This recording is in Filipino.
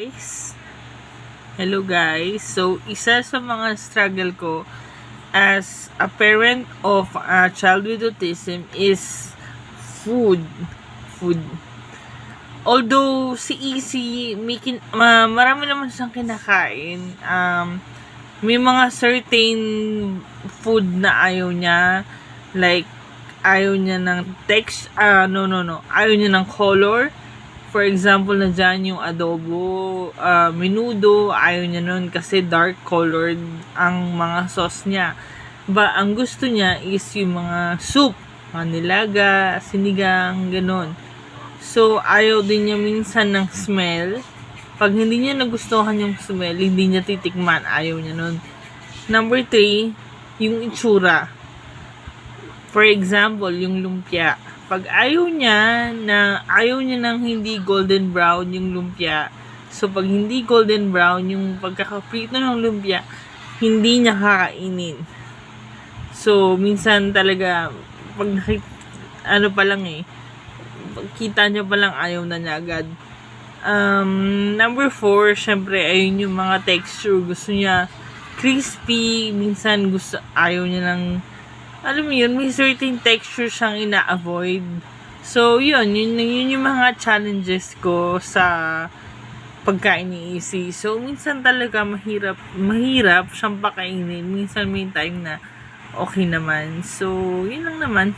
guys. Hello guys. So, isa sa mga struggle ko as a parent of a child with autism is food. Food. Although si Easy, marami naman siyang kinakain. May mga certain food na ayaw niya. Like, ayaw niya ng text. Ayaw niya ng color. For example, na dyan yung adobo, menudo, ayaw niya nun kasi dark colored ang mga sauce niya. Ang gusto niya is yung mga soup, mga nilaga, sinigang, ganun. So, ayaw din niya minsan ng smell. Pag hindi niya nagustuhan yung smell, hindi niya titikman, ayaw niya nun. Number 3, yung itsura. For example, yung lumpia. Pag ayaw niya ng hindi golden brown yung lumpia. So, pag hindi golden brown yung pagkakaprito ng lumpia, hindi niya kakainin. So, minsan talaga, pag pagkita niya pa lang, ayaw na niya agad. Number 4, syempre, ayun yung mga texture. Gusto niya crispy. Minsan, ayaw niya ng alam mo yun, may certain texture siyang ina-avoid. So, yun yung mga challenges ko sa pagkain ni Easy. So, minsan talaga mahirap siyang pakainin. Minsan may time na okay naman. So, yun lang naman.